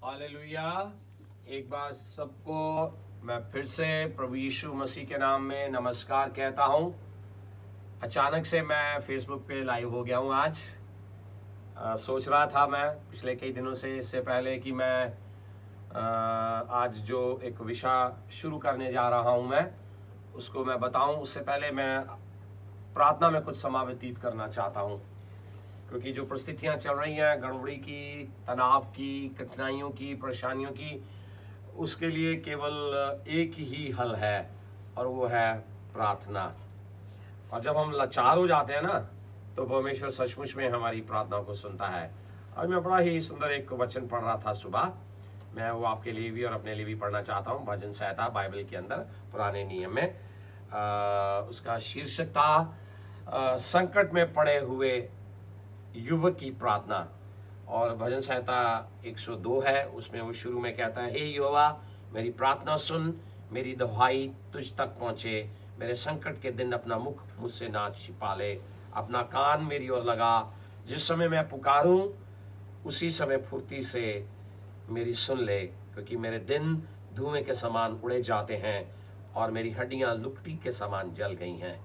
Hallelujah. एक बार सबको मैं फिर से प्रभु यीशु मसीह के नाम में नमस्कार कहता हूं। अचानक से मैं फेसबुक पे लाइव हो गया हूं आज। सोच रहा था मैं पिछले कई दिनों से, इससे पहले कि मैं आज जो एक विषय शुरू करने जा रहा हूं मैं उसको मैं बताऊं, उससे पहले मैं प्रार्थना में कुछ समय व्यतीत करना चाहता हूं, क्योंकि जो परिस्थितियां चल रही हैं, गड़बड़ी की, तनाव की, कठिनाइयों की, परेशानियों की, उसके लिए केवल एक ही हल है और वो है प्रार्थना। और जब हम लाचार हो जाते हैं ना, तो परमेश्वर सचमुच में हमारी प्रार्थना को सुनता है। और मैं बड़ा ही सुंदर एक वचन पढ़ रहा था सुबह, मैं वो आपके लिए भी और अपने लिए भी पढ़ना चाहता हूँ। भजन संहिता बाइबल के अंदर पुराने नियम में उसका शीर्षक था संकट में पड़े हुए युवक की प्रार्थना। और भजन संहिता 102 है, उसमें वो शुरू में कहता है, हे यहोवा मेरी प्रार्थना सुन, मेरी दुहाई तुझ तक पहुंचे, मेरे संकट के दिन अपना मुख मुझसे ना छिपा ले, अपना कान मेरी ओर लगा, जिस समय मैं पुकारूं उसी समय फुर्ती से मेरी सुन ले, क्योंकि मेरे दिन धुएं के समान उड़े जाते हैं और मेरी हड्डियां लुकटी के समान जल गई हैं।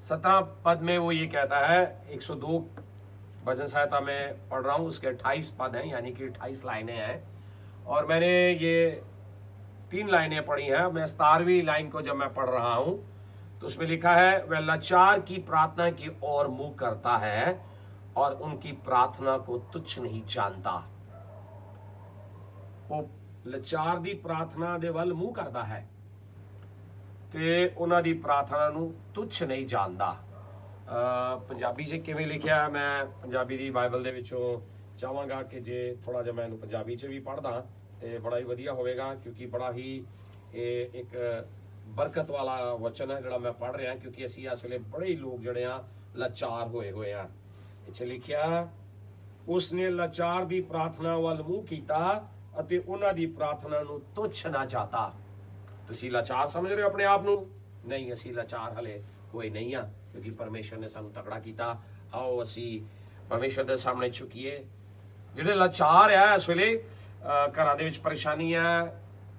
17 पद में वो ये कहता है, 102 भजन संहिता में पढ़ रहा हूं, उसके 28 पद हैं, यानी कि 28 लाइनें हैं। और मैंने ये 3 लाइनें पढ़ी हैं। मैं 17वीं लाइन को जब मैं पढ़ रहा हूं तो उसमें लिखा है, वह लाचार की प्रार्थना की ओर मुंह करता है और उनकी प्रार्थना को तुच्छ नहीं जानता। वो लाचार दी प्रार्थना दे ਵੱਲ ਮੂੰਹ ਕਰਦਾ ਹੈ ਤੇ ਉਹਨਾਂ ਦੀ ਪ੍ਰਾਰਥਨਾ ਨੂੰ ਤੁੱਛ ਨਹੀਂ ਜਾਣਦਾ। ਪੰਜਾਬੀ 'ਚ ਕਿਵੇਂ ਲਿਖਿਆ, ਮੈਂ ਪੰਜਾਬੀ ਦੀ ਬਾਈਬਲ ਦੇ ਵਿੱਚੋਂ ਚਾਹਾਂਗਾ ਕਿ ਜੇ ਥੋੜਾ ਜਿਹਾ ਮੈਂ ਇਹਨੂੰ ਪੰਜਾਬੀ 'ਚ ਵੀ ਪੜ੍ਹਦਾ ਤੇ ਬੜਾ ਹੀ ਵਧੀਆ ਹੋਵੇਗਾ, ਕਿਉਂਕਿ ਬੜਾ ਹੀ ਇਹ ਇੱਕ ਬਰਕਤ ਵਾਲਾ ਵਚਨ ਹੈ ਜਿਹੜਾ ਮੈਂ ਪੜ੍ਹ ਰਿਹਾ, ਕਿਉਂਕਿ ਅਸੀਂ ਇਸ ਵੇਲੇ ਬੜੇ ਹੀ ਲੋਕ ਜਿਹੜੇ ਆ ਲਾਚਾਰ ਹੋਏ ਆ। ਇੱਥੇ ਲਿਖਿਆ, ਉਸਨੇ ਲਾਚਾਰ ਦੀ ਪ੍ਰਾਰਥਨਾ ਵੱਲ ਮੂੰਹ ਕੀਤਾ ਅਤੇ ਉਹਨਾਂ ਦੀ ਪ੍ਰਾਰਥਨਾ ਨੂੰ ਤੁੱਛ ਨਾ ਜਾਤਾ। ਤੁਸੀਂ ਲਾਚਾਰ ਸਮਝ ਰਹੇ ਹੋ ਆਪਣੇ ਆਪ ਨੂੰ? ਨਹੀਂ, ਅਸੀਂ ਲਾਚਾਰ ਹਲੇ ਹੋਏ ਨਹੀਂ ਆ, ਕਿਉਂਕਿ ਪਰਮੇਸ਼ਰ ਨੇ ਸਾਨੂੰ ਤਕੜਾ ਕੀਤਾ। ਆਓ ਅਸੀਂ ਪਰਮੇਸ਼ਰ ਦੇ ਸਾਹਮਣੇ ਝੁਕੀਏ। ਜਿਹੜੇ ਲਾਚਾਰ ਆ ਇਸ ਵੇਲੇ ਘਰਾਂ ਦੇ ਵਿੱਚ ਪਰੇਸ਼ਾਨੀ ਆ,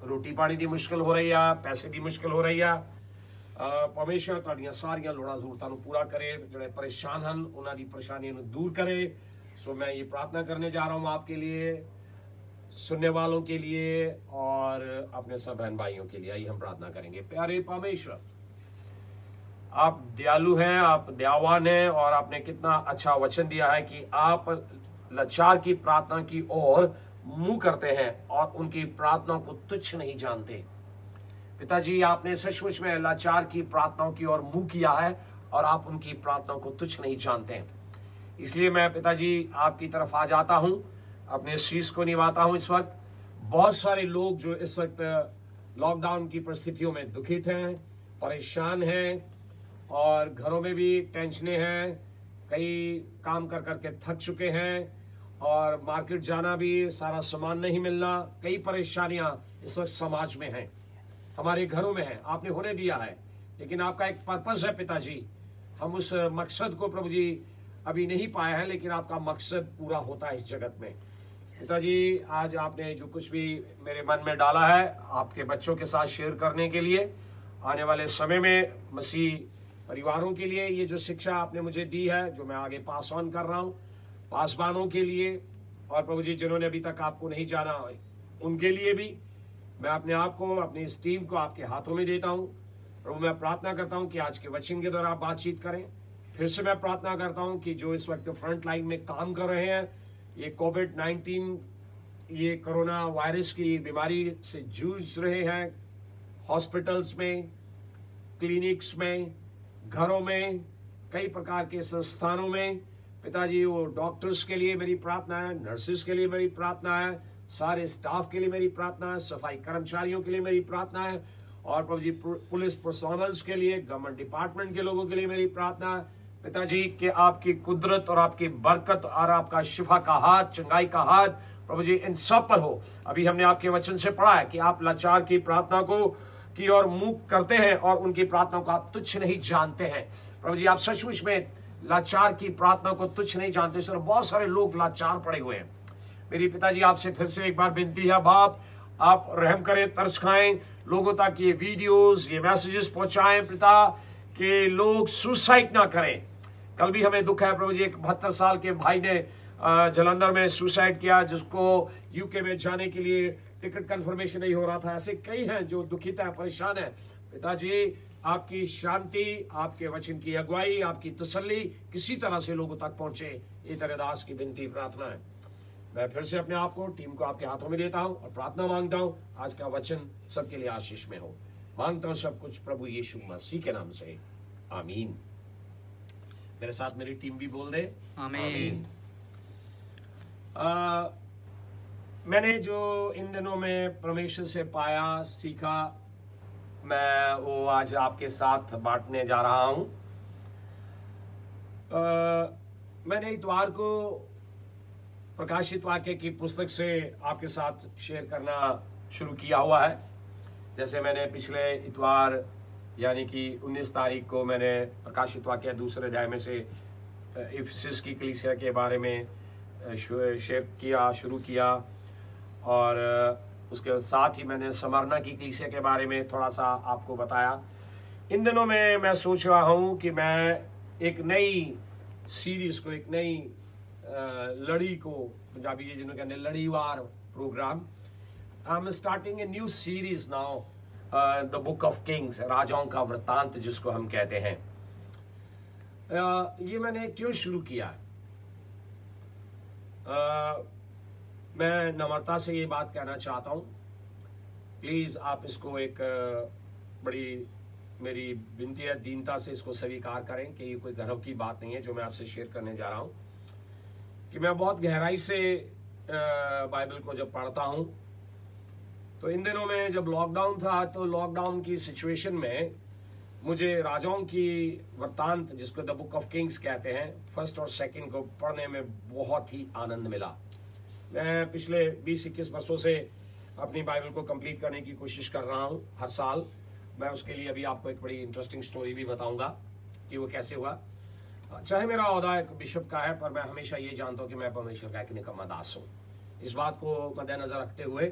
ਰੋਟੀ ਪਾਣੀ ਦੀ ਮੁਸ਼ਕਲ ਹੋ ਰਹੀ ਆ, ਪੈਸੇ ਦੀ ਮੁਸ਼ਕਲ ਹੋ ਰਹੀ ਆ, ਪਰਮੇਸ਼ਰ ਤੁਹਾਡੀਆਂ ਸਾਰੀਆਂ ਲੋੜਾਂ ਜ਼ਰੂਰਤਾਂ ਨੂੰ ਪੂਰਾ करे। ਜਿਹੜੇ परेशान ਹਨ ਉਹਨਾਂ ਦੀ ਪਰੇਸ਼ਾਨੀਆਂ ਨੂੰ दूर करे। सो मैं ये प्रार्थना करने जा रहा हूँ आपके लिए, सुनने वालों के लिए और अपने सब बहन भाइयों के लिए। आइए हम प्रार्थना करेंगे। प्यारे परमेश्वर, आप दयालु हैं, आप दयावान हैं, और आपने कितना अच्छा वचन दिया है कि आप लाचार की प्रार्थना की ओर मुंह करते हैं और उनकी प्रार्थना को तुच्छ नहीं जानते। पिताजी, आपने सचमुच में लाचार की प्रार्थनाओं की ओर मुंह किया है और आप उनकी प्रार्थनाओं को तुच्छ नहीं जानते हैं। इसलिए मैं पिताजी आपकी तरफ आ जाता हूं, अपने शीश को निभाता हूं। इस वक्त बहुत सारे लोग जो इस वक्त लॉकडाउन की परिस्थितियों में दुखित हैं, परेशान हैं, और घरों में भी टेंशनें हैं, कई काम कर करके थक चुके हैं, और मार्केट जाना भी, सारा सामान नहीं मिलना, कई परेशानियां इस वक्त समाज में हैं, हमारे घरों में है। आपने होने दिया है, लेकिन आपका एक पर्पस है पिताजी। हम उस मकसद को प्रभु जी अभी नहीं पाया है, लेकिन आपका मकसद पूरा होता है इस जगत में। पिताजी, आज आपने जो कुछ भी मेरे मन में डाला है आपके बच्चों के साथ शेयर करने के लिए, आने वाले समय में मसीह परिवारों के लिए ये जो शिक्षा आपने मुझे दी है, जो मैं आगे पास ऑन कर रहा हूँ पासवानों के लिए, और प्रभु जी जिन्होंने अभी तक आपको नहीं जाना उनके लिए भी, मैं अपने आप को, अपनी इस टीम को आपके हाथों में देता हूँ। प्रभु, मैं प्रार्थना करता हूँ कि आज के वचन के द्वारा आप बातचीत करें। फिर से मैं प्रार्थना करता हूँ कि जो इस वक्त फ्रंट लाइन में काम कर रहे हैं, ये कोविड-19, ये कोरोना वायरस की बीमारी से जूझ रहे हैं, हॉस्पिटल्स में, क्लिनिक्स में, घरों में, कई प्रकार के संस्थानों में, पिताजी वो डॉक्टर्स के लिए मेरी प्रार्थना है, नर्सेस के लिए मेरी प्रार्थना है, सारे स्टाफ के लिए मेरी प्रार्थना है, सफाई कर्मचारियों के लिए मेरी प्रार्थना है, और प्रभु जी पुलिस पर्सोनल्स के लिए, गवर्नमेंट डिपार्टमेंट के लोगों के लिए मेरी प्रार्थना है पिताजी, कि आपकी कुदरत और आपकी बरकत और आपका शिफा का हाथ, चंगाई का हाथ प्रभु जी इन सब पर हो। अभी हमने आपके वचन से पढ़ा है कि आप लाचार की प्रार्थना को की ओर मुंह करते हैं और उनकी प्रार्थना को आप तुच्छ नहीं जानते हैं। प्रभु जी, आप सचमुच में लाचार की प्रार्थना को तुच्छ नहीं जानते। सर, बहुत सारे लोग लाचार पड़े हुए हैं, मेरी पिताजी आपसे फिर से एक बार विनती है, बाप आप रहम करें, तरस खाएं, लोगों तक ये वीडियोस, ये मैसेजेस पहुंचाएं पिता, कि लोग सुसाइड ना करें। कल भी हमें दुख है प्रभु जी, एक 72 साल के भाई ने जलंधर में सुसाइड किया, जिसको यूके में जाने के लिए टिकट कंफर्मेशन नहीं हो रहा था। ऐसे कई हैं जो दुखित है, परेशान है। पिताजी आपकी शांति, आपके वचन की अगुवाई, आपकी तसल्ली किसी तरह से लोगों तक पहुंचे, ये तेरे दास की विनती प्रार्थना है। मैं फिर से अपने आप को, टीम को आपके हाथों में देता हूं और प्रार्थना मांगता हूं आज का वचन सबके लिए आशीष में हो। मांगता हूं सब कुछ प्रभु यीशु मसीह के नाम से, आमीन। मेरे साथ मेरी टीम भी बोल दे, आमीन। मैंने जो इन दिनों में परमेश्वर से पाया, सीखा, मैं वो आज आपके साथ बांटने जा रहा हूं। मैंने इतवार को प्रकाशित वाक्य की पुस्तक से आपके साथ शेयर करना शुरू किया हुआ है। जैसे मैंने पिछले इतवार यानी कि 19 तारीख को मैंने प्रकाशित वाक्य दूसरे अध्याय में से इफिसस की कलीसिया के बारे में शेयर किया, शुरू किया, और उसके साथ ही मैंने स्मरणा की कलीसिया के बारे में थोड़ा सा आपको बताया। इन दिनों में मैं सोच रहा हूं कि मैं एक नई सीरीज को, एक नई लड़ी को, पंजाबी जी जिन्होंने कहते लड़ीवार program, I am starting a new series now, the Book of Kings, राजाओं का वृत्तांत जिसको हम कहते हैं। ये मैंने क्यों शुरू किया? मैं नम्रता से ये बात कहना चाहता हूं, प्लीज आप इसको एक बड़ी मेरी विनती है, दीनता से इसको स्वीकार करें कि ये कोई गर्व की बात नहीं है जो मैं आपसे शेयर करने जा रहा हूं। कि मैं बहुत गहराई से बाइबल को जब पढ़ता हूं, तो इन दिनों में जब लॉकडाउन था, तो लॉकडाउन की सिचुएशन में मुझे राजाओं की वृत्तांत, जिसको द बुक ऑफ किंग्स कहते हैं, फर्स्ट और सेकंड को पढ़ने में बहुत ही आनंद मिला। मैं पिछले 20-21 वर्षों से अपनी बाइबल को कंप्लीट करने की कोशिश कर रहा हूं हर साल। मैं उसके लिए अभी आपको एक बड़ी इंटरेस्टिंग स्टोरी भी बताऊंगा कि वो कैसे हुआ। चाहे मेरा ओहदा एक बिशप का है, पर मैं हमेशा ये जानता हूं कि मैं परमेश्वर का एक निकम्मा दास हूं। इस बात को मद्देनजर रखते हुए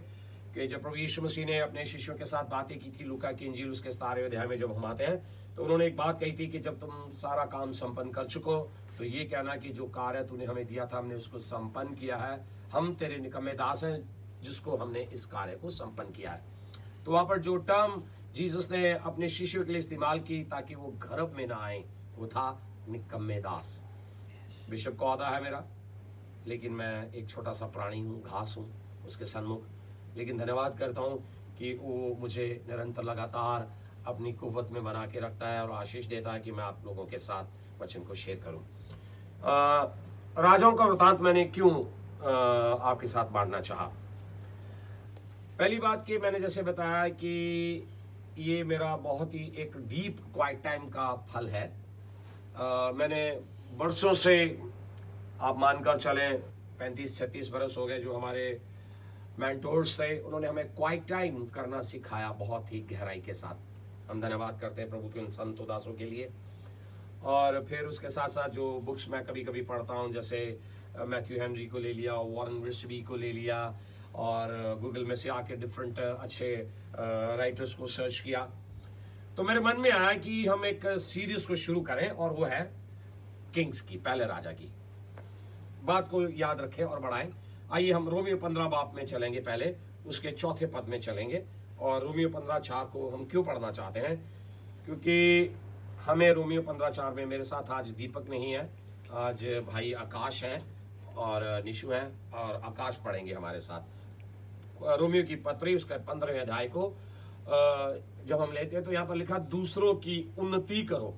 कि जब प्रभु यीशु मसीह ने अपने शिष्यों के साथ बातें की थी, लूका की इंजील उसके 17वें अध्याय में जब हम आते हैं, तो उन्होंने एक बात कही थी कि जब तुम सारा काम संपन्न कर चुको, तो ये कहना कि जो कार्य तूने हमें दिया था हमने उसको संपन्न किया है, हम तेरे निकम्मे दास हैं जिसको हमने इस कार्य को संपन्न किया है। तो वहां पर जो टर्म जीसस ने अपने शिष्यों के लिए इस्तेमाल की ताकि वो गर्व में ना आए, वो था निकम्मे दास। बिशप का ओहदा है मेरा, लेकिन मैं एक छोटा सा प्राणी हूँ, घास हूँ उसके सन्मुख। लेकिन धन्यवाद करता हूँ कि वो मुझे निरंतर लगातार अपनी कुव्वत में बना के रखता है और आशीष देता है कि मैं आप लोगों के साथ वचन को शेयर करूं। राजाओं का वृत्तांत मैंने क्यों आपके साथ बांटना चाहा? पहली बात कि मैंने जैसे बताया कि ये मेरा बहुत ही एक डीप क्वाइट टाइम का फल है। मैंने बरसों से, आप मानकर चलें 35-36 बरस हो गए, जो हमारे मेंटोर्स थे उन्होंने हमें क्वाइट टाइम करना सिखाया बहुत ही गहराई के साथ। हम धन्यवाद करते हैं प्रभु के उन संत दासों के लिए। और फिर उसके साथ साथ जो बुक्स मैं कभी कभी पढ़ता हूँ, जैसे मैथ्यू हेनरी को ले लिया, वॉरेन विस्बी को ले लिया, और गूगल में से आके डिफरेंट अच्छे राइटर्स को सर्च किया, तो मेरे मन में आया कि हम एक सीरीज को शुरू करें, और वो है किंग्स की, पहले राजा की। बात को याद रखें और बढ़ाएं। आइए हम रोमियो 15 बाब में चलेंगे, पहले उसके 4थे पद में चलेंगे। और रोमियो 15:4 को हम क्यों पढ़ना चाहते हैं? क्योंकि हमें रोमियो 15:4 में, मेरे साथ आज दीपक नहीं है, आज भाई आकाश हैं और निशु हैं, और आकाश पढ़ेंगे हमारे साथ। रोमियो की पत्री उसका 15वें अध्याय को जब हम लेते हैं, तो यहाँ पर लिखा, दूसरों की उन्नति करो।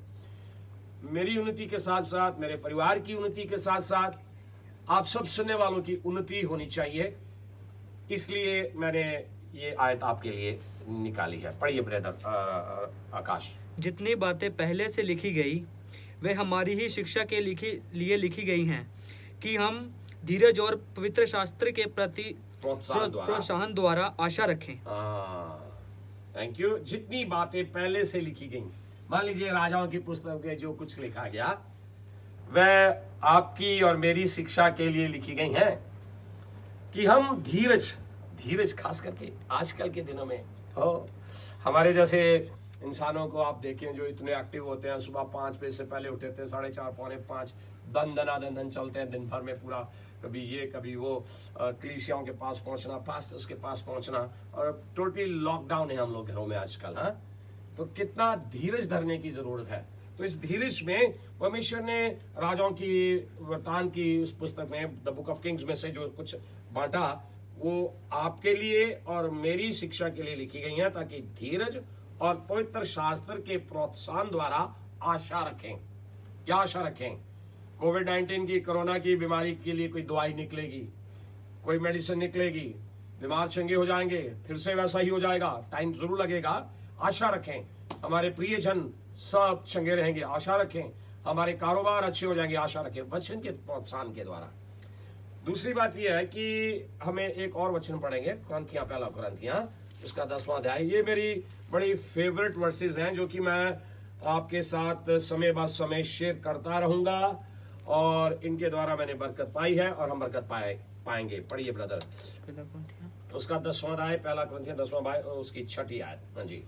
मेरी उन्नति के साथ साथ, मेरे परिवार की उन्नति के साथ साथ, आप सब सुनने वालों की उन्नति होनी चाहिए। इसलिए मैंने ये आयत आपके लिए निकाली है। पढ़िए ब्रदर आकाश। जितनी बातें पहले से लिखी गई वे हमारी ही शिक्षा के लिए लिखी गई हैं, कि हम धीरज और पवित्र शास्त्र के प्रति प्रोत्साहन द्वारा आशा रखें। Thank you. जितनी बातें पहले से लिखी गई, मान लीजिए राजाओं की पुस्तक में जो कुछ लिखा गया वह आपकी और मेरी शिक्षा के लिए लिखी गई हैं। कि हम धीरज खास करके आजकल के दिनों में हमारे जैसे इंसानों को आप देखें जो इतने एक्टिव होते हैं, सुबह 5 बजे से पहले उठते हैं, 4:30 पौने 5 दन चलते हैं दिन भर में पूरा, कभी ये कभी वो, कलीसियाओं के पास पहुंचना, पास्टर्स के पास पहुंचना, और टोटली लॉकडाउन है हम लोग घरों में आजकल। हाँ, तो कितना धीरज धरने की जरूरत है। तो इस धीरज में परमेश्वर ने राजाओं की वृत्तांत की उस पुस्तक में, द बुक ऑफ किंग्स में से जो कुछ बांटा, वो आपके लिए और मेरी शिक्षा के लिए लिखी गई है, ताकि धीरज और पवित्र शास्त्र के प्रोत्साहन द्वारा आशा रखें। क्या आशा रखें? कोविड-19 की, कोरोना की बीमारी के लिए कोई दवाई निकलेगी, कोई मेडिसिन निकलेगी, बीमार चंगे हो जाएंगे, फिर से वैसा ही हो जाएगा, टाइम जरूर लगेगा। आशा रखें, हमारे प्रियजन सब चंगे रहेंगे, आशा रखें, हमारे कारोबार अच्छे हो जाएंगे, आशा रखें, वचन के प्रोत्साहन के द्वारा। दूसरी बात यह है कि हमें एक और वचन पढ़ेंगे, कुरिन्थियां, पहला कुरिन्थियां उसका 10वां अध्याय। ये मेरी बड़ी फेवरेट वर्सेस हैं जो कि मैं आपके साथ समय बाद समय शेयर करता रहूंगा, और इनके द्वारा मैंने बरकत पाई है और हम बरकत पाएंगे। पढ़िए ब्रदर, उसका 10वां अध्याय, पहला कुरिन्थियां 10वां अध्याय, उसकी 6ठी आयत। हाँ जी।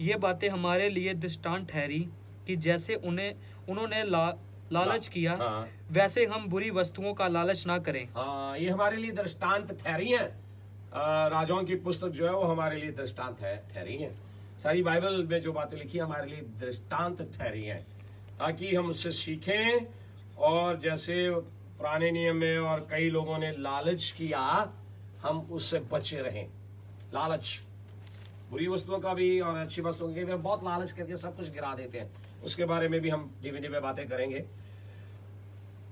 ये बातें हमारे लिए दृष्टांत ठहरी कि जैसे उन्होंने लालच किया, हाँ। वैसे हम बुरी वस्तुओं का लालच ना करें। हाँ, ये हमारे लिए दृष्टांत ठहरी है। राजाओं की पुस्तक जो है वो हमारे लिए दृष्टांत ठहरी है। सारी बाइबल में जो बातें लिखी हमारे लिए दृष्टांत ठहरी हैं, ताकि हम उससे सीखें। और जैसे पुराने नियम में और कई लोगों ने लालच किया, हम उससे बचे रहें। लालच, बुरी वस्तुओं का भी और अच्छी वस्तुओं के भी बहुत लालच करके सब कुछ गिरा देते हैं। उसके बारे में भी हम धीमे धीमे बातें करेंगे।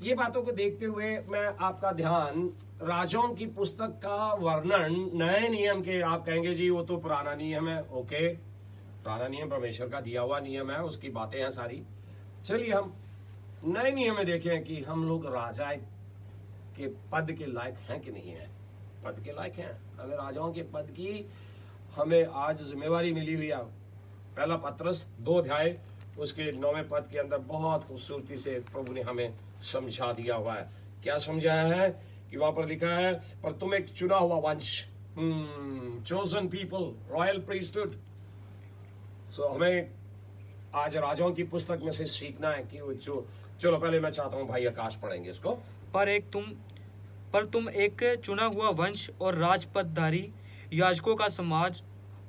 ये बातों को देखते हुए मैं आपका ध्यान राजाओं की पुस्तक का वर्णन नए नियम के, आप कहेंगे जी वो तो पुराना नियम है। ओके, पुराना नियम परमेश्वर का दिया हुआ नियम है, उसकी बातें हैं सारी। चलिए हम नए नियम में देखें कि हम लोग राजा के पद के लायक हैं कि नहीं है। पद के लायक हैं। अगर राजाओं के पद की हमें आज जिम्मेवारी मिली हुई है। पहला पत्रस 2 अध्याय उसके 9वें पद के अंदर बहुत खूबसूरती से प्रभु ने हमें समझा दिया हुआ है। क्या समझाया है कि वहां पर लिखा है, पर तुम एक चुना हुआ वंश, चोजन पीपल, रॉयल प्रीस्टहुड। सो हमें आज राजाओं की पुस्तक में से सीखना है कि वो जो, चलो पहले मैं चाहता हूं भाई आकाश पढ़ेंगे इसको। पर तुम एक चुना हुआ वंश और राजपदधारी, याजकों का समाज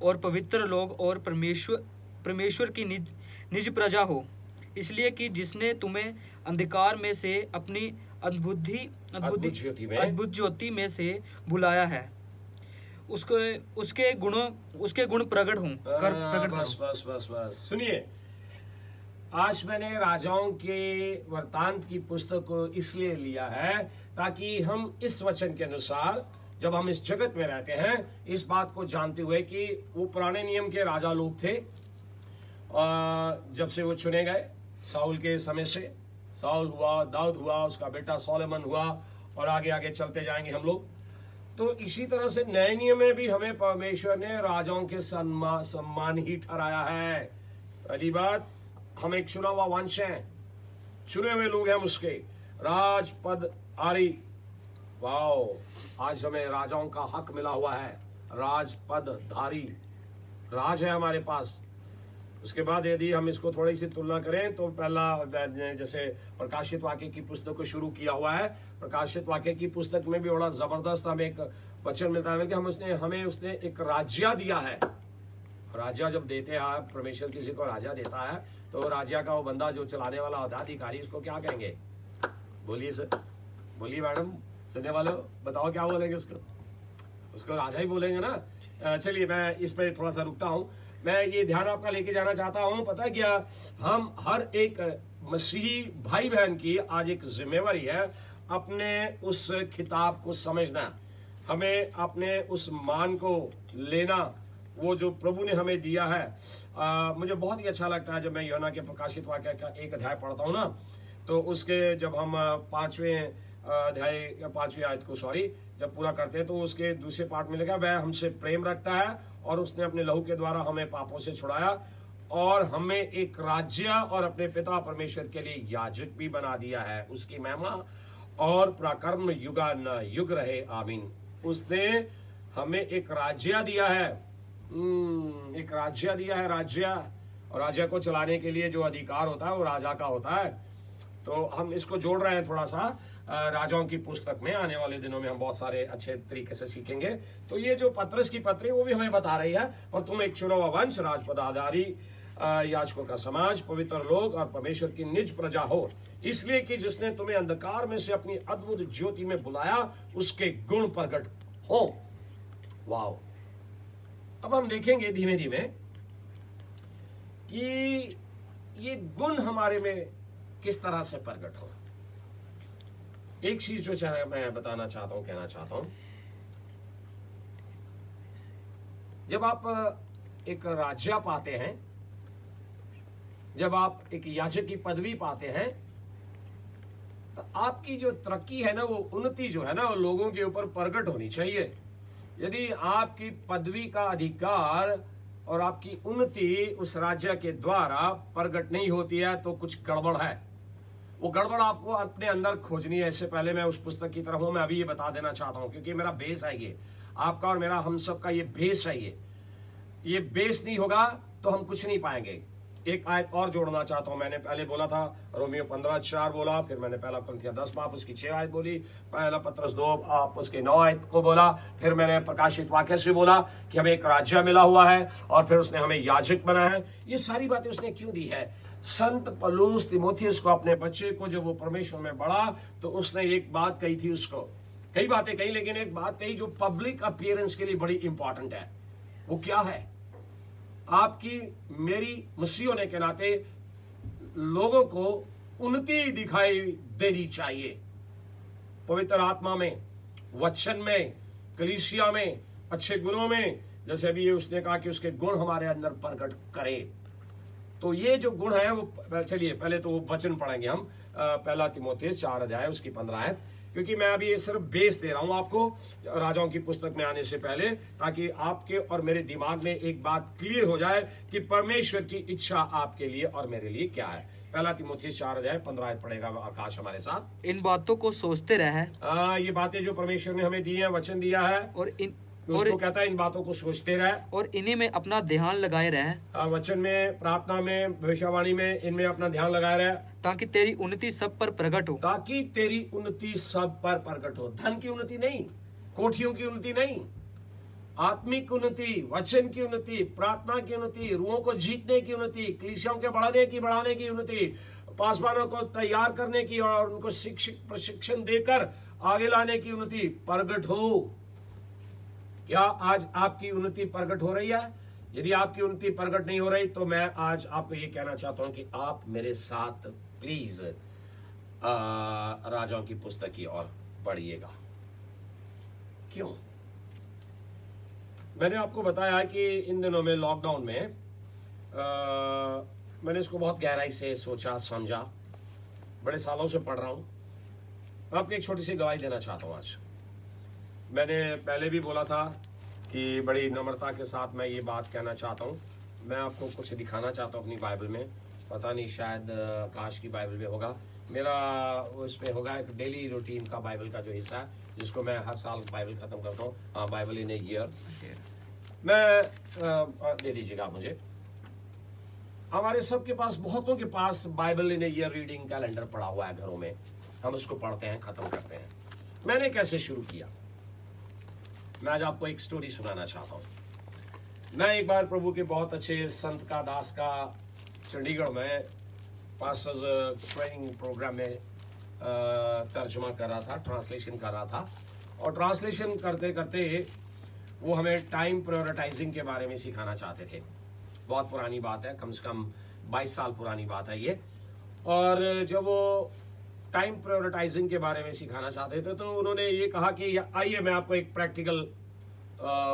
और पवित्र लोग और परमेश्वर की निज प्रजा हो, इसलिए कि जिसने तुम्हें अंधकार में से अपनी अद्भुत ज्योति में से बुलाया है, उसके गुण प्रकट हों। बस सुनिए, आज मैंने राजाओं के वृत्तांत की पुस्तक को इसलिए लिया है ताकि हम इस वचन के अनुसार जब हम इस जगत में रहते हैं, इस बात को जानते हुए कि वो पुराने नियम के राजा लोग थे, जब से वो चुने गए साउल के समय से, साउल हुआ, दाऊद हुआ, उसका बेटा सोलोमन हुआ, और आगे आगे चलते जाएंगे हम लोग। तो इसी तरह से नए नियम में भी हमें परमेश्वर ने राजाओं के सम्मान ही ठहराया है। पहली बात, हम एक चुना हुआ वंश हैं, चुने हुए लोग हैं उसके, राजपद आरी। वाओ, आज हमें राजाओं का हक मिला हुआ है, राजपद धारी, राज है हमारे पास। उसके बाद यदि हम इसको थोड़ी सी तुलना करें तो पहला, जैसे प्रकाशित वाक्य की पुस्तक को शुरू किया हुआ है, प्रकाशित वाक्य की पुस्तक में भी बड़ा जबरदस्त हमें एक वचन मिलता है कि हमें उसने एक राज्य दिया है। राज्य जब देते हैं, परमेश्वर किसी को राज्य देता है तो राज्य का वो बंदा जो चलाने वाला होता है, अधिकारी, उसको क्या कहेंगे? बोलिए सर, बोलिए मैडम, सुनने वालों बताओ क्या बोलेंगे उसको राजा ही बोलेंगे ना। चलिए मैं इस पर थोड़ा सा रुकता हूं। मैं ये ध्यान आपका लेके जाना चाहता हूं, पता है क्या, हम हर एक मसीही भाई बहन की आज एक जिम्मेवारी है अपने उस खिताब को समझना, हमें अपने उस मान को लेना, वो जो प्रभु ने हमें दिया है। मुझे बहुत ही अच्छा लगता है जब मैं यूहन्ना के प्रकाशित वाक्य का 1 अध्याय पढ़ता हूँ ना, तो उसके जब हम 5वें अध्याय या 5वीं आयत को जब पूरा करते हैं तो उसके दूसरे पार्ट में लिखा, वह हमसे प्रेम रखता है और उसने अपने लहू के द्वारा हमें पापों से छुड़ाया और हमें एक राज्य और अपने पिता परमेश्वर के लिए याजक भी बना दिया है। उसकी महिमा और पराक्रम युगान युग रहे, आमीन। उसने हमें एक राज्य दिया है। एक राज्य दिया है, राज्य। और राज्य को चलाने के लिए जो अधिकार होता है वो राजा का होता है। तो हम इसको जोड़ रहे हैं थोड़ा सा राजाओं की पुस्तक में। आने वाले दिनों में हम बहुत सारे अच्छे तरीके से सीखेंगे। तो ये जो पत्रस की पत्री वो भी हमें बता रही है, और तुम एक चुना हुआ वंश, राजपदाधारी, याजकों का समाज, पवित्र लोग और परमेश्वर की निज प्रजा हो, इसलिए कि जिसने तुम्हें अंधकार में से अपनी अद्भुत ज्योति में बुलाया, उसके गुण प्रकट हो। वाह! अब हम देखेंगे धीमे धीमे कि ये गुण हमारे में किस तरह से प्रकट हो। एक चीज जो मैं बताना चाहता हूं, कहना चाहता हूं, जब आप एक राज्य पाते हैं, जब आप एक याजक की पदवी पाते हैं, तो आपकी जो तरक्की है ना, वो उन्नति जो है ना, वो लोगों के ऊपर प्रकट होनी चाहिए। यदि आपकी पदवी का अधिकार और आपकी उन्नति उस राज्य के द्वारा प्रकट नहीं होती है, तो कुछ गड़बड़ है। वो गड़बड़ आपको अपने अंदर खोजनी है। इससे पहले मैं उस पुस्तक की तरफ हूं, मैं अभी ये बता देना चाहता हूं, क्योंकि मेरा बेस है ये, आपका और मेरा, हम सब का ये बेस है। ये बेस नहीं होगा तो हम कुछ नहीं पाएंगे। एक आयत और जोड़ना चाहता हूं। मैंने पहले बोला था रोमियो 15:4 बोला, फिर मैंने पहला कुरिन्थियों 10 बाप उसकी 6 आयत बोली, पहला पत्रस 2 आप उसके 9 आयत को बोला, फिर मैंने प्रकाशित वाक्य से बोला कि हमें एक राज्य मिला हुआ है, और फिर उसने हमें याजक बनाया है। ये सारी बातें उसने क्यों दी है? संत पौलुस तीमुथियुस को, अपने बच्चे को, जब वो परमेश्वर में बढ़ा, तो उसने एक बात कही थी उसको, कई बातें कही, लेकिन एक बात कही जो पब्लिक अपीयरेंस के लिए बड़ी इंपॉर्टेंट है। वो क्या है? आपकी मेरी मसीह होने के नाते लोगों को उन्नति दिखाई देनी चाहिए, पवित्र आत्मा में, वचन में, कलीसिया में, अच्छे गुणों में। जैसे अभी ये उसने कहा कि उसके गुण हमारे अंदर प्रकट करे। तो ये जो गुण है वो, चलिए पहले तो वो वचन पढ़ेंगे हम, पहला तीमुथियुस 4 अध्याय उसकी 15 आयत, क्योंकि मैं अभी ये सिर्फ बेस दे रहा हूं आपको राजाओं की पुस्तक में आने से पहले, ताकि आपके और मेरे दिमाग में एक बात क्लियर हो जाए कि परमेश्वर की इच्छा आपके लिए और मेरे लिए क्या है। पहला तीमुथियुस 4 अध्याय 15 आयत पढ़ेगा आकाश हमारे साथ। इन बातों को सोचते रहे। ये बातें जो परमेश्वर ने हमें दी है, वचन दिया है, उसको कहता है इन बातों को सोचते रहे, और इन्हीं में अपना ध्यान लगाए रहे। वचन में, प्रार्थना में, भविष्यवाणी में, इनमें अपना ध्यान लगाए रहे, ताकि तेरी उन्नति सब पर प्रकट हो। ताकि तेरी उन्नति सब पर प्रकट हो। धन की उन्नति नहीं, कोठियों की उन्नति नहीं, आत्मिक उन्नति, वचन की उन्नति, प्रार्थना की उन्नति, रूहों को जीतने की उन्नति, कलीसियाओं के बढ़ाने की उन्नति, पासवानों को तैयार करने की और उनको प्रशिक्षण देकर आगे लाने की उन्नति प्रकट हो। क्या आज आपकी उन्नति प्रकट हो रही है? यदि आपकी उन्नति प्रकट नहीं हो रही, तो मैं आज आपको ये कहना चाहता हूं कि आप मेरे साथ प्लीज राजाओं की पुस्तक की ओर बढ़िएगा। क्यों? मैंने आपको बताया कि इन दिनों में लॉकडाउन में मैंने इसको बहुत गहराई से सोचा, समझा, बड़े सालों से पढ़ रहा हूं। मैं आपको एक छोटी सी गवाही देना चाहता हूं आज। मैंने पहले भी बोला था कि बड़ी नम्रता के साथ मैं ये बात कहना चाहता हूँ। मैं आपको कुछ दिखाना चाहता हूँ अपनी बाइबल में, पता नहीं शायद आकाश की बाइबल में होगा, मेरा उसमें होगा एक डेली रूटीन का बाइबल का जो हिस्सा है, जिसको मैं हर साल बाइबल खत्म करता हूँ, बाइबल इन ए ईयर। मैं दे दीजिएगा आप मुझे। हमारे सबके पास, बहुतों के पास Bible in a year reading calendar पड़ा हुआ है घरों में, हम उसको पढ़ते हैं, खत्म करते हैं। मैंने कैसे शुरू किया, मैं आज आपको एक स्टोरी सुनाना चाहता हूं। मैं एक बार प्रभु के बहुत अच्छे संत का, दास का, चंडीगढ़ में पास्टर्स ट्रेनिंग प्रोग्राम में तर्जुमा कर रहा था, ट्रांसलेशन कर रहा था, और ट्रांसलेशन करते करते वो हमें टाइम प्रायोरिटाइजिंग के बारे में सिखाना चाहते थे। बहुत पुरानी बात है, कम से कम 22 साल पुरानी बात है ये। और जब वो टाइम प्रायोरिटाइजिंग के बारे में सिखाना चाहते थे, तो उन्होंने ये कहा कि आइए मैं आपको एक प्रैक्टिकल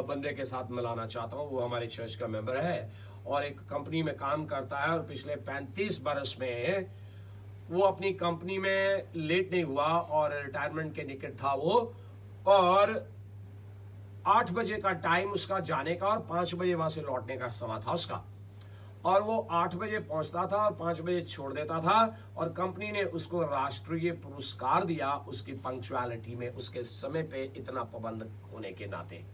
बंदे के साथ मिलाना चाहता हूँ। वो हमारे चर्च का मेंबर है और एक कंपनी में काम करता है, और पिछले 35 बरस में वो अपनी कंपनी में लेट नहीं हुआ, और रिटायरमेंट के निकट था वो, और 8 बजे का टाइम उसका जाने का और 5 बजे वहां से लौटने का समय था उसका। और वो 8 बजे पहुंचता था और 5 बजे छोड़ देता था, और कंपनी ने उसको राष्ट्रीय पुरस्कार दिया उसकी पंक्चुअलिटी में, उसके समय पे इतना पाबंद होने के नाते।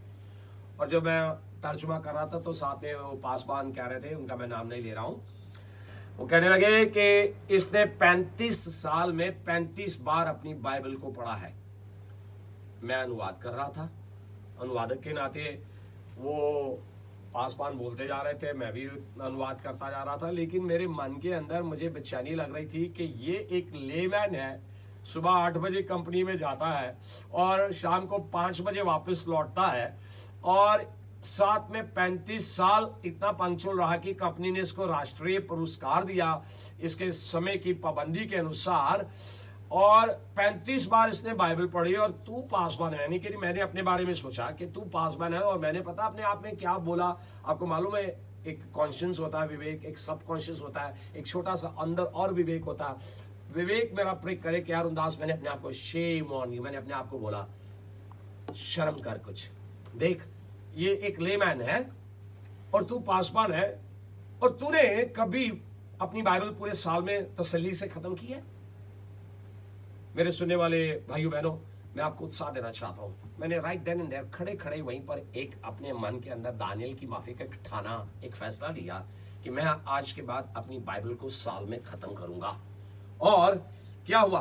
और जब मैं तर्जुमा कर रहा था तो साथ में वो पासवान कह रहे थे, उनका मैं नाम नहीं ले रहा हूं, वो कहने लगे कि इसने 35 साल में 35 बार अपनी बाइबल को पढ़ा है। मैं अनुवाद कर रहा था, अनुवादक के नाते वो पासवान बोलते जा रहे थे, मैं भी अनुवाद करता जा रहा था, लेकिन मेरे मन के अंदर मुझे बेचैनी लग रही थी कि ये एक लेमैन है, सुबह 8 बजे कंपनी में जाता है और शाम को 5 बजे वापस लौटता है, और साथ में 35 साल इतना पंक्चुअल रहा कि कंपनी ने इसको राष्ट्रीय पुरस्कार दिया इसके समय की पाबंदी के अनुसार, और 35 बार इसने बाइबल पढ़ी। और तू पासवान है, यानी कि मैंने अपने बारे में सोचा कि तू पासवान है, और मैंने पता अपने आप में क्या बोला। आपको मालूम है, एक कॉन्शियस होता है विवेक, एक सब कॉन्शियस होता है, एक छोटा सा अंदर और विवेक होता है। विवेक मेरा प्रिक करे कि यार उदास, मैंने अपने आप को शेम ऑन यू, मैंने अपने आप को बोला शर्म कर, कुछ देख, ये एक लेमैन है और तू पासवान है, और तूने कभी अपनी बाइबल पूरे साल में तसल्ली से खत्म की है? मेरे सुनने वाले भाइयों बहनों, मैं आपको उत्साह देना चाहता हूं। मैंने राइट देन एंड देयर खड़े खड़े वहीं पर एक अपने मन के अंदर दानियल की माफी का ठाना, एक फैसला लिया कि मैं आज के बाद अपनी बाइबल को साल में खत्म करूंगा। और क्या हुआ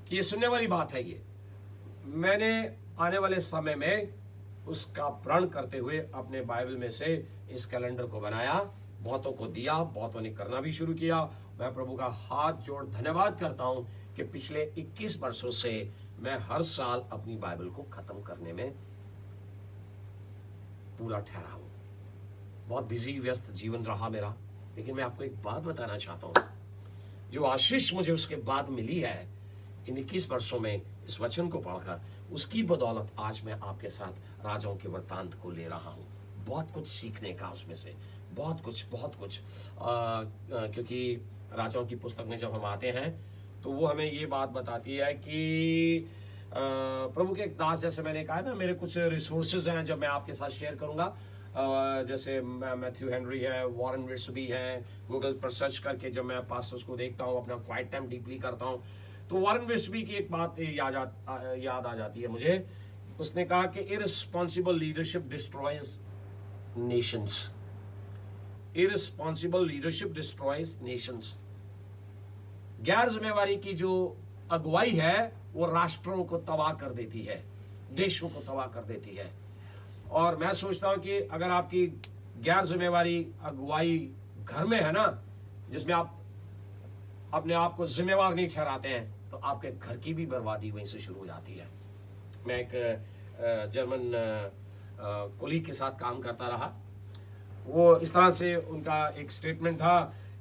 कि ये सुनने वाली बात है, ये मैंने आने वाले समय में उसका प्रण करते हुए अपने बाइबल में से इस कैलेंडर को बनाया, बहुतों को दिया, बहुतों ने करना भी शुरू किया। मैं प्रभु का हाथ जोड़ धन्यवाद करता हूं कि पिछले 21 वर्षों से मैं हर साल अपनी बाइबल को खत्म करने में पूरा ठहरा हूं। बहुत बिजी व्यस्त जीवन रहा मेरा, लेकिन मैं आपको एक बात बताना चाहता हूं, जो आशीष मुझे उसके बाद मिली है इन 21 वर्षों में इस वचन को पढ़कर, उसकी बदौलत आज मैं आपके साथ राजाओं के वृत्तांत को ले रहा हूं। बहुत कुछ सीखने का उसमें से, बहुत कुछ क्योंकि राजाओं की पुस्तक में जब हम आते हैं तो वो हमें ये बात बताती है कि प्रभु के एक दास, जैसे मैंने कहा ना, मेरे कुछ रिसोर्सेज हैं जब मैं आपके साथ शेयर करूंगा, जैसे मैथ्यू हेनरी है, वॉरेन विट्सबी है, गूगल पर सर्च करके जब मैं पास्टर्स को देखता हूँ, अपना क्वाइट टाइम डीपली करता हूँ, तो वॉरेन विट्सबी की एक बात याद आ जाती है मुझे। उसने कहा कि irresponsible leadership destroys Nations. Irresponsible leadership destroys Nations. गैर जिम्मेवारी की जो अगुवाई है वो राष्ट्रों को तबाह कर देती है, देशों को तबाह कर देती है। और मैं सोचता हूं कि अगर आपकी गैर जिम्मेवारी अगुवाई घर में है ना, जिसमें आप अपने आप को जिम्मेवार नहीं ठहराते हैं, तो आपके घर की भी बर्बादी वहीं से शुरू हो जाती है। मैं एक जर्मन कोलीग के साथ काम करता रहा, वो इस तरह से उनका एक स्टेटमेंट था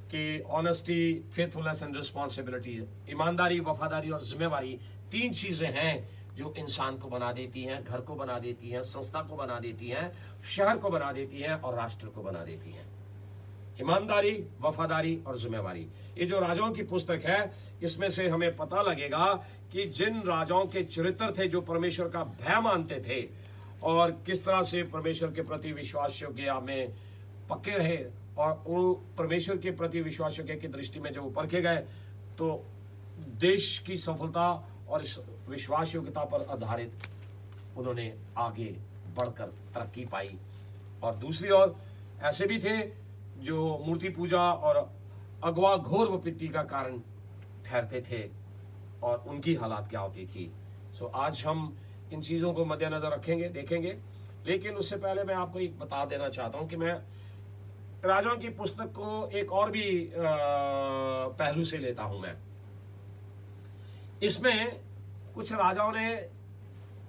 कि ऑनेस्टी, फेथफुलनेस एंड रिस्पॉन्सिबिलिटी, ईमानदारी, वफादारी और जिम्मेवारी 3 चीजें हैं जो इंसान को बना देती हैं, घर को बना देती हैं, संस्था को बना देती हैं, शहर को बना देती हैं और राष्ट्र को बना देती हैं। ईमानदारी, वफादारी और जिम्मेवारी। ये जो राजाओं की पुस्तक है, इसमें से हमें पता लगेगा कि जिन राजाओं के चरित्र थे जो परमेश्वर का भय मानते थे और किस तरह से परमेश्वर के प्रति विश्वास योग्य में पक्के रहे, और वो परमेश्वर के प्रति विश्वास योग्य की दृष्टि में जब वो परखे गए तो देश की सफलता और विश्वास योग्यता पर आधारित उन्होंने आगे बढ़कर तरक्की पाई। और दूसरी ओर ऐसे भी थे जो मूर्ति पूजा और अगवा घोर विपत्ति का कारण ठहरते थे, और उनकी हालात क्या होती थी। सो आज हम इन चीजों को मद्देनजर रखेंगे, देखेंगे। लेकिन उससे पहले मैं आपको एक बता देना चाहता हूं कि मैं राजाओं की पुस्तक को एक और भी पहलू से लेता हूं। मैं इसमें कुछ राजाओं ने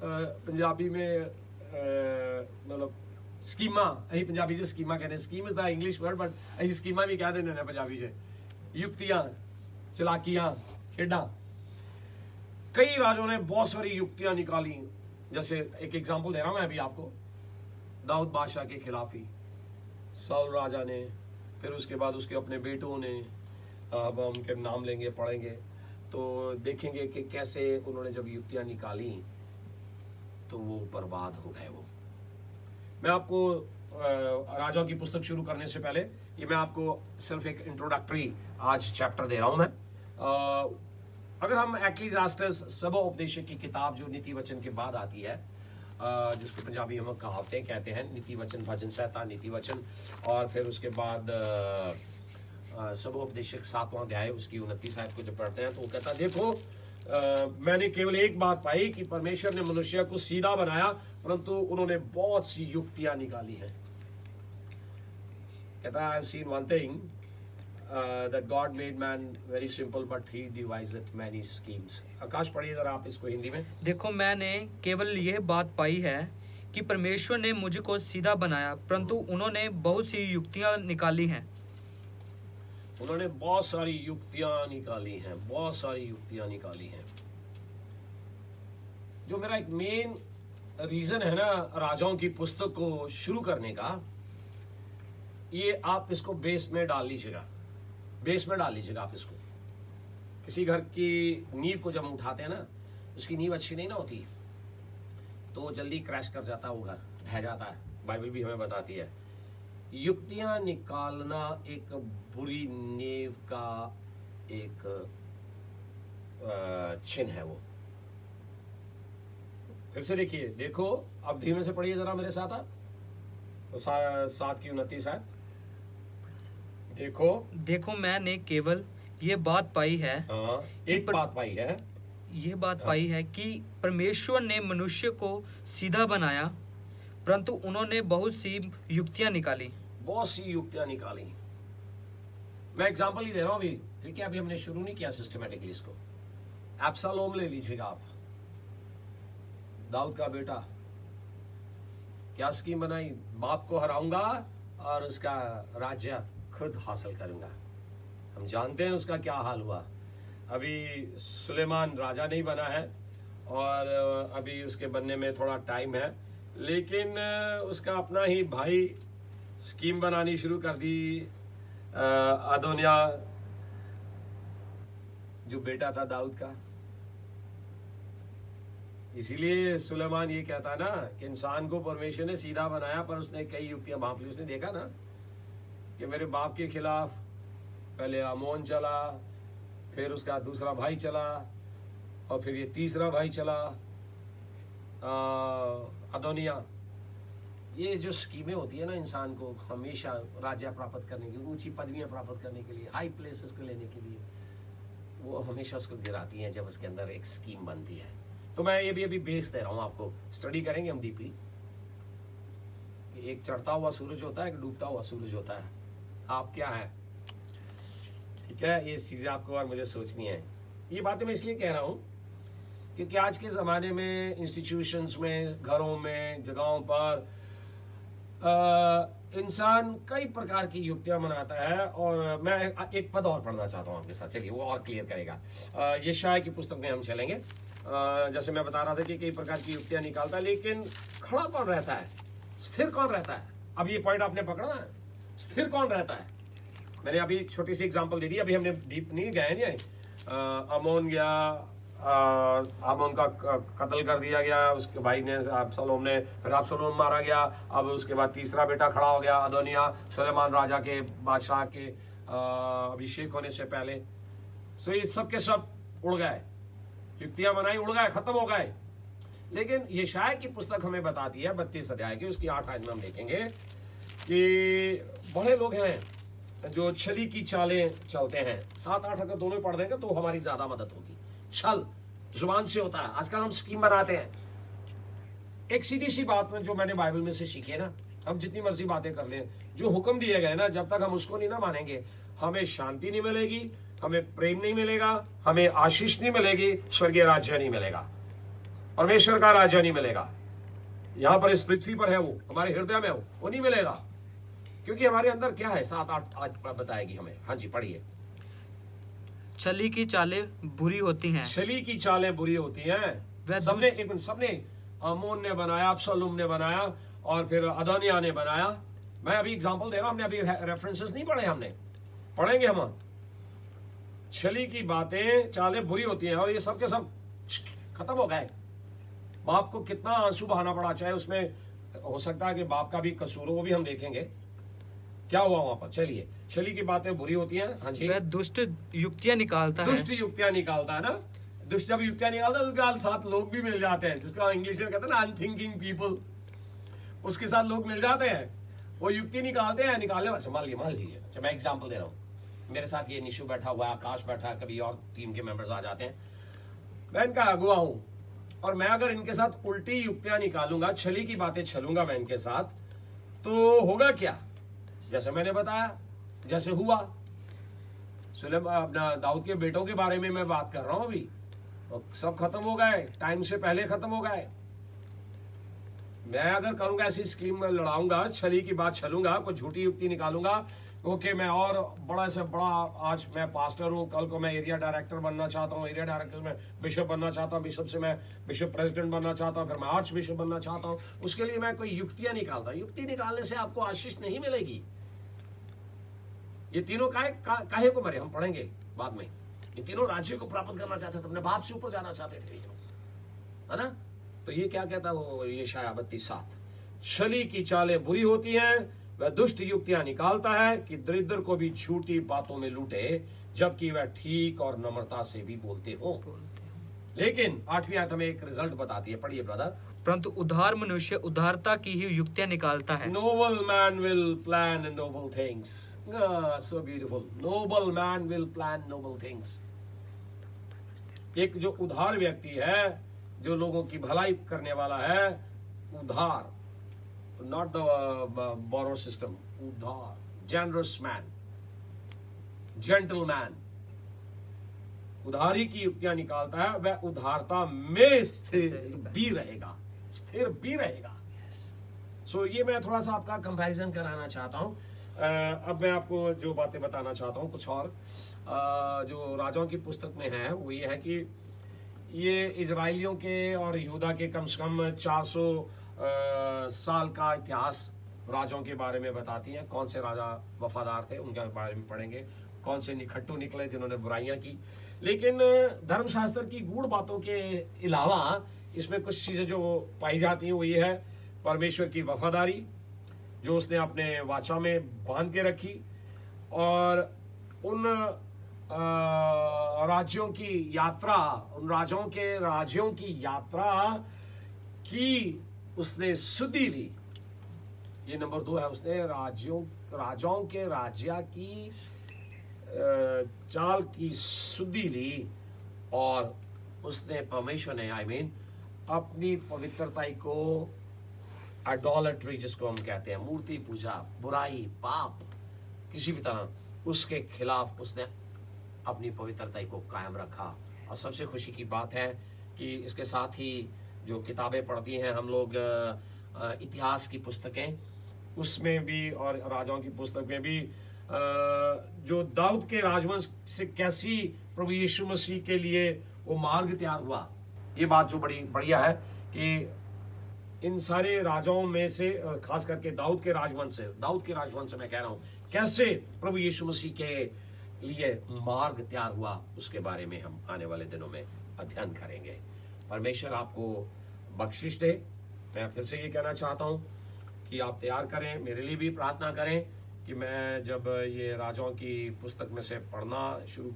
पंजाबी में मतलब स्कीमा, अही पंजाबी से स्कीमा कहते हैं, scheme is the English word but अही स्कीमा भी कह देते हैं पंजाबी से, युक्तियां, चलाकियां, खेडा। कई राजाओं ने बहुत सारी युक्तियां निकाली। जैसे एक एग्जांपल दे रहा हूं मैं अभी आपको, दाऊद बादशाह के खिलाफ ही साउल राजा ने, फिर उसके बाद उसके अपने बेटों ने, अब हम उनके नाम लेंगे, पढ़ेंगे तो देखेंगे कि कैसे उन्होंने जब युक्तियां निकाली तो वो बर्बाद हो गए। वो मैं आपको राजाओं की पुस्तक शुरू करने से पहले ये मैं आपको सिर्फ एक इंट्रोडक्टरी आज चैप्टर दे रहा हूं मैं। अगर हम एक्लीसियास्टिस सबोपदेशक की किताब जो नीति वचन के बाद आती है, जिसको पंजाबी हम कहावतें कहते हैं, नीति वचन, भजन संहिता, नीति वचन, और फिर उसके बाद सबोपदेशक 7वां अध्याय उसकी 29 आयत को जब पढ़ते हैं तो वो कहता है, देखो मैंने केवल एक बात पाई कि परमेश्वर ने मनुष्य को सीधा बनाया, परंतु उन्होंने बहुत सी युक्तियां निकाली हैं। कहता है, I have seen one thing that God made man very simple but he devised many schemes। आकाश पढ़िए जरा आप इसको हिंदी में। देखो मैंने केवल यह बात पाई है कि परमेश्वर ने मुझको सीधा बनाया, परंतु उन्होंने बहुत सी युक्तियां निकाली हैं। उन्होंने बहुत सारी युक्तियां निकाली हैं, बहुत सारी युक्तियां निकाली हैं। जो मेरा एक मेन रीजन है ना राजाओं की पुस्तक को शुरू करने का, ये आप इसको बेस में डाल लीजिएगा, बेस में डाल लीजिएगा आप इसको। किसी घर की नींव को जब उठाते हैं ना, उसकी नींव अच्छी नहीं ना होती तो जल्दी क्रैश कर जाता है, वो घर ढह जाता है। बाइबल भी हमें बताती है युक्तियां निकालना एक बुरी नींव का एक चिन्ह है वो। फिर से देखिए, देखो अब धीमे से पढ़िए जरा मेरे साथ आप, तो 7 की 29 है। देखो मैंने केवल ये बात पाई है, एक बात पाई है, ये बात पाई है कि परमेश्वर ने मनुष्य को सीधा बनाया, परंतु उन्होंने बहुत सी युक्तियां निकाली, बहुत सी युक्तियां निकाली। मैं एग्जांपल ही दे रहा हूं अभी, क्योंकि अभी हमने शुरू नहीं किया सिस्टमेटिकली इसको। एब्सलोम ले लीजिएगा आप, दाऊद का बेटा, क्या स्कीम बनाई, बाप को हराऊंगा और उसका राज्य खुद हासिल करूंगा। हम जानते हैं उसका क्या हाल हुआ। अभी सुलेमान राजा नहीं बना है और अभी उसके बनने में थोड़ा टाइम है, लेकिन उसका अपना ही भाई स्कीम बनानी शुरू कर दी। अदोनिया जो बेटा था दाऊद का, इसीलिए सुलेमान ये कहता ना कि इंसान को परमेश्वर ने सीधा बनाया पर उसने कई युक्तियां भांप ली। उसने देखा ना कि मेरे बाप के खिलाफ पहले आमोन चला, फिर उसका दूसरा भाई चला, और फिर ये तीसरा भाई चला अदोनिया। ये जो स्कीमें होती है ना इंसान को हमेशा राज्य प्राप्त करने के लिए, ऊंची पदवियां प्राप्त करने के लिए, हाई प्लेसेस को लेने के लिए, वो हमेशा उसको गिराती हैं जब उसके अंदर एक स्कीम बनती है। तो मैं ये भी अभी बेस दे रहा हूं आपको, स्टडी करेंगे हम डीपली। एक चढ़ता हुआ सूरज होता है, एक डूबता हुआ सूरज होता है। आप क्या है, ठीक है, ये चीजें आपको और मुझे सोचनी है। ये बातें मैं इसलिए कह रहा हूं क्योंकि आज के जमाने में इंस्टीट्यूशंस में, घरों में, जगहों पर इंसान कई प्रकार की युक्तियां मनाता है। और मैं एक पद और पढ़ना चाहता हूं आपके साथ, चलिए वो और क्लियर करेगा। यशायाह की पुस्तक में हम चलेंगे। जैसे मैं बता रहा था कि कई प्रकार की युक्तियां निकालता है, लेकिन खड़ा कौन रहता है, स्थिर कौन रहता है? अब ये पॉइंट आपने पकड़ना है, स्थिर कौन रहता है। मैंने अभी छोटी सी एग्जांपल दे दी, अभी हमने डीप नहीं गए नहीं। अमोन गया, अमोन का कत्ल कर दिया गया, उसके भाई ने अब्सलोम ने, फिर अब्सलोम मारा गया। अब उसके बाद तीसरा बेटा खड़ा हो गया अदोनिया, सुलेमान राजा के बादशाह के अभिषेक होने से पहले। सो ये सब के सब उड़ गए, युक्तियां बनाई, उड़ गए, खत्म हो गए। लेकिन यशायाह की पुस्तक हमें बताती है 32 अध्याय की उसकी 8 आयत में हम देखेंगे कि बड़े लोग हैं जो छली की चालें चलते हैं। 7-8 अगर दोनों पढ़ देंगे तो हमारी ज्यादा मदद होगी। छल जुबान से होता है। आजकल हम स्कीम बनाते हैं। एक सीधी सी बात में जो मैंने बाइबल में से सीखी है ना, हम जितनी मर्जी बातें कर लें, जो हुक्म दिए गए ना, जब तक हम उसको नहीं ना मानेंगे, हमें शांति नहीं मिलेगी, हमें प्रेम नहीं मिलेगा, हमें आशीष नहीं मिलेगी, स्वर्गीय राज्य नहीं मिलेगा, परमेश्वर का राज्य नहीं मिलेगा। यहां पर इस पृथ्वी पर है वो, हमारे हृदय में वो नहीं मिलेगा। क्योंकि हमारे अंदर क्या है, 7-8 आज बताएगी हमें। हाँ जी पढ़िए। छली की चालें बुरी होती हैं। छली की चालें बुरी होती हैं। सबने अमोन ने बनाया, अब्सलोम ने बनाया, और फिर अदोनिया ने बनाया। मैं अभी एग्जांपल दे रहा हूं, हमने अभी रेफरेंसेस नहीं पढ़े, हमने पढ़ेंगे हम। छली की बातें, चालें बुरी होती हैं, और ये सब के सब खत्म हो गए। बाप को कितना आंसू बहाना पड़ा, चाहे उसमें हो सकता है कि बाप का भी कसूर हो, वो भी हम देखेंगे क्या हुआ वहां पर। चलिए, शली की बातें बुरी होती हैं। हाँ जी, वह दुष्ट युक्तियां निकालता है। दुष्ट युक्तियां निकालता है ना। दुष्ट जब युक्तियां निकालता है उसके साथ लोग भी मिल जाते हैं, जिसको इंग्लिश में कहते हैं ना अनथिंकिंग पीपल, उसके साथ लोग मिल जाते हैं, वो युक्ति निकालते हैं। निकालने अच्छा मान लीजिए, अच्छा मैं एग्जांपल दे रहा हूँ, मेरे साथ ये निशु बैठा हुआ है, आकाश बैठा है, कभी और टीम के मेंबर्स आ जाते हैं, मैं इनका अगुआ हूं और मैं अगर इनके साथ उल्टी युक्तियां निकालूंगा, छली की बातें छलूंगा मैं इनके साथ, तो होगा क्या? जैसे मैंने बताया, जैसे हुआ अपना दाऊद के बेटों के बारे में मैं बात कर रहा हूं अभी, और सब खत्म हो गए, टाइम से पहले खत्म हो गए। मैं अगर करूंगा ऐसी स्कीम में लड़ाऊंगा, छली की बात छलूंगा, कोई झूठी युक्ति निकालूंगा, ओके मैं और बड़ा से बड़ा, आज मैं पास्टर हूं, कल को मैं एरिया डायरेक्टर बनना चाहता हूं, एरिया डायरेक्टर में बिशप बनना चाहता हूं, बिशप से मैं बिशप प्रेसिडेंट बनना चाहता हूं, फिर मैं आर्च बिशप बनना चाहता हूं, उसके लिए मैं कोई युक्तियां निकालता हूं। युक्ति निकालने से आपको आशीष नहीं मिलेगी। ये तीनों काहे को मरे, हम पढ़ेंगे बाद में। ये तीनों राज्य को प्राप्त करना चाहते थे, अपने बाप से ऊपर जाना चाहते थे, है ना। तो ये क्या कहता है वो यशायाह 32:7, छली की चालें बुरी होती हैं, वह दुष्ट युक्तियां निकालता है कि दरिद्र को भी झूठी बातों में लूटे, जबकि वह ठीक और नम्रता से भी बोलते हो। लेकिन 8वीं आयत हमें एक रिजल्ट बताती है, पढ़िए ब्रदर। परंतु उदार मनुष्य उदारता की ही युक्तियां निकालता है। Noble man will plan noble things. So beautiful. Noble man will plan noble things. एक जो उदार व्यक्ति है, जो लोगों की भलाई करने वाला है, उदार, not the borrow system, उदार, generous man, gentleman, उधारी की युक्तियां निकालता है, वह उदारता में स्थिर भी रहेगा, स्थिर भी रहेगा। सो ये मैं थोड़ा सा आपका कंपैरिजन कराना चाहता हूं। अब मैं आपको जो बातें बताना चाहता हूं कुछ और, जो राजाओं की पुस्तक में है, वो ये है कि ये इजराइलियों के और यहूदा के कम से कम 400 साल का इतिहास राजाओं के बारे में बताती है। कौन से राजा वफादार थे उनके बारे में पढ़ेंगे, कौन से निखट्टू निकले जिन्होंने बुराइयां की। लेकिन धर्मशास्त्र की गूढ़ बातों के अलावा इसमें कुछ चीजें जो पाई जाती हैं वो ये है, परमेश्वर की वफादारी जो उसने अपने वाचा में बांध के रखी, और उन राज्यों की यात्रा, उन राजाओं के राज्यों की यात्रा की उसने सुधि ली। ये नंबर 2 है, उसने राजाओं के राज्य की चाल की सुधि ली, और उसने परमेश्वर ने अपनी पवित्रता को, आइडोलेट्री जिसको हम कहते हैं, मूर्ति पूजा, बुराई, पाप, किसी भी तरह उसके खिलाफ उसने अपनी पवित्रता को कायम रखा। और सबसे खुशी की बात है कि इसके साथ ही जो किताबें पढ़ती हैं हम लोग, इतिहास की पुस्तकें, उसमें भी और राजाओं की पुस्तक में भी जो दाऊद के राजवंश से कैसी प्रभु यीशु मसीह के लिए वो मार्ग तैयार हुआ, ये बात जो बड़ी बढ़िया है कि इन सारे राजाओं में से खास करके दाऊद के राजवंश से मैं कह रहा हूं, कैसे प्रभु यीशु मसीह के लिए मार्ग तैयार हुआ, उसके बारे में हम आने वाले दिनों में अध्ययन करेंगे। परमेश्वर आपको बख्शिश दे। मैं फिर से ये कहना चाहता हूं कि आप तैयार करें, मेरे लिए भी प्रार्थना करें कि मैं जब ये राजाओं की पुस्तक में से पढ़ना शुरू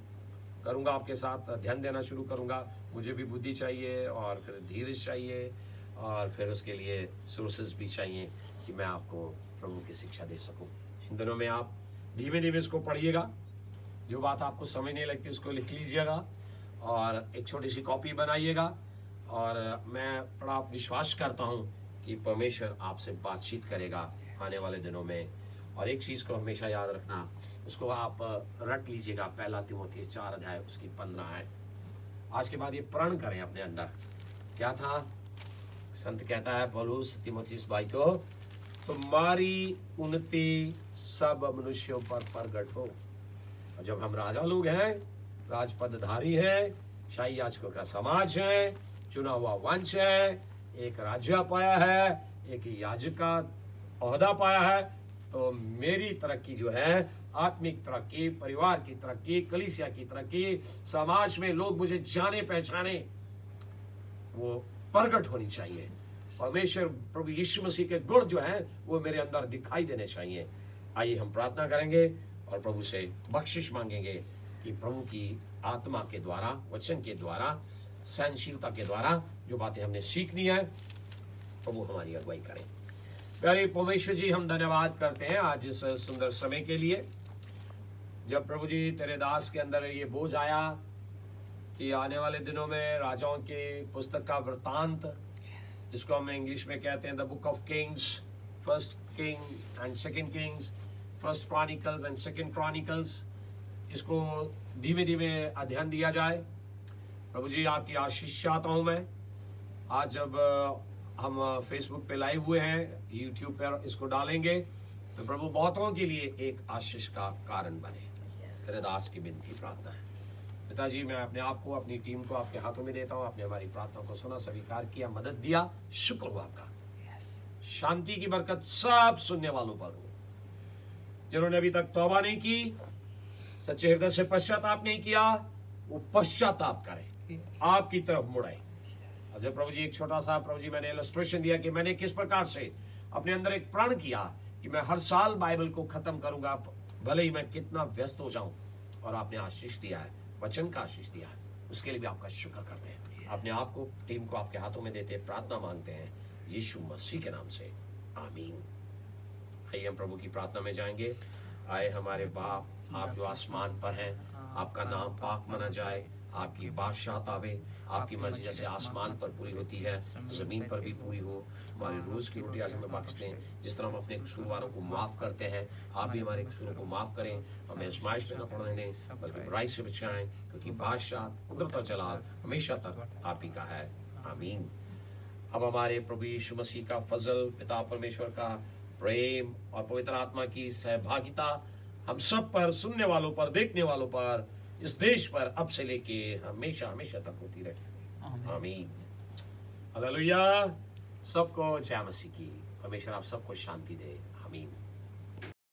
करूंगा, आपके साथ अध्ययन देना शुरू करूंगा, मुझे भी बुद्धि चाहिए और फिर धीरज चाहिए और फिर उसके लिए सोर्सेज भी चाहिए कि मैं आपको प्रभु की शिक्षा दे सकूं। इन दिनों में आप धीमे धीमे इसको पढ़िएगा, जो बात आपको समझ नहीं लगती उसको लिख लीजिएगा और एक छोटी सी कॉपी बनाइएगा, और मैं बड़ा विश्वास करता हूं कि परमेश्वर आपसे बातचीत करेगा आने वाले दिनों में। और एक चीज को हमेशा याद रखना, उसको आप रट लीजिएगा, 1 तीमुथियुस 4 अध्याय उसकी 15 है। आज के बाद ये प्रण करें अपने अंदर। क्या था? संत कहता है पौलुस तीमुथियुस भाई को, तुम्हारी उन्नति सब मनुष्यों पर प्रगट हो। और जब हम राजा लोग हैं, राजपदधारी हैं, शाही याजकों का समाज है, चुना हुआ वंश है, एक राज्य पाया है, एक याजक का ओहदा पाया है, तो मेरी तरक्की जो है, आत्मिक तरक्की, परिवार की तरक्की, कलीसिया की तरक्की, समाज में लोग मुझे जाने पहचाने, वो प्रकट होनी चाहिए। परमेश्वर प्रभु यीशु मसीह के गुण जो हैं वो मेरे अंदर दिखाई देने चाहिए। आइए हम प्रार्थना करेंगे और प्रभु से बख्शिश मांगेंगे कि प्रभु की आत्मा के द्वारा, वचन के द्वारा, सहनशीलता के द्वारा जो बातें हमने सीखनी है, प्रभु हमारी अगुवाई करें। प्यारे परमेश्वर जी, हम धन्यवाद करते हैं आज इस सुंदर समय के लिए, जब प्रभु जी तेरे दास के अंदर ये बोझ आया कि आने वाले दिनों में राजाओं के पुस्तक का वृतांत, जिसको हम इंग्लिश में कहते हैं the Book of Kings, first king and second Kings, first chronicles and second chronicles, इसको धीमे धीमे अध्ययन दिया जाए। प्रभु जी आपकी आशीष चाहता हूं मैं। आज जब हम फेसबुक पे लाइव हुए हैं, यूट्यूब पर इसको डालेंगे, तो प्रभु बहुतों के लिए एक आशीष का कारण बने। तेरे दास की विनती प्रार्थना है पिताजी, मैं अपने आप को, अपनी टीम को आपके हाथों में देता हूँ। आपने हमारी प्रार्थना को सुना, स्वीकार किया, मदद दिया, शुक्र हो आपका। शांति की बरकत सब सुनने वालों पर हो। जिन्होंने अभी तक तौबा नहीं की, सच्चे हृदय से पश्चाताप नहीं किया, वो पश्चाताप करें, आपकी तरफ मुड़े। और जब प्रभु जी एक छोटा सा, प्रभु जी मैंने इलस्ट्रेशन दिया कि मैंने किस प्रकार से अपने अंदर एक प्रण किया कि मैं हर साल बाइबल को खत्म करूंगा, भले ही मैं कितना व्यस्त हो जाऊं। और आपने आशीष दिया है, वचन का आशीष दिया है, उसके लिए भी आपका शुक्र करते हैं। अपने आप को, टीम को आपके हाथों में देते प्रार्थना मांगते हैं यीशु मसीह के नाम से, आमीन। आइए हम प्रभु की प्रार्थना में जाएंगे। आए हमारे बाप, आप जो आसमान पर हैं, आपका नाम पाक माना जाए, आपकी बादशाहत आवे, आपकी मर्जी जैसे आसमान पर पूरी होती है जमीन पर भी पूरी हो। हमारी रोज की रोटी आज हमें बख्श दें, जिस तरह हम अपने कसूरवारों को माफ करते हैं, आप भी हमारे कसूरों को माफ करें। हमें आजमाइश में न पड़ने दें, बल्कि बुराई से बचाएं, क्योंकि बादशाह, कुदरत और जलाल हमेशा तक आप ही का है, आमीन। अब हमारे प्रभु यीशु मसीह का फजल, पिता परमेश्वर का प्रेम और पवित्र आत्मा की सहभागिता हम सब पर, सुनने वालों पर, देखने वालों पर, इस देश पर अब से लेके हमेशा हमेशा तक होती रहे, आमीन। हालेलुया। सबको जय मसीह की। परमेश्वर आप सबको शांति दे, आमीन।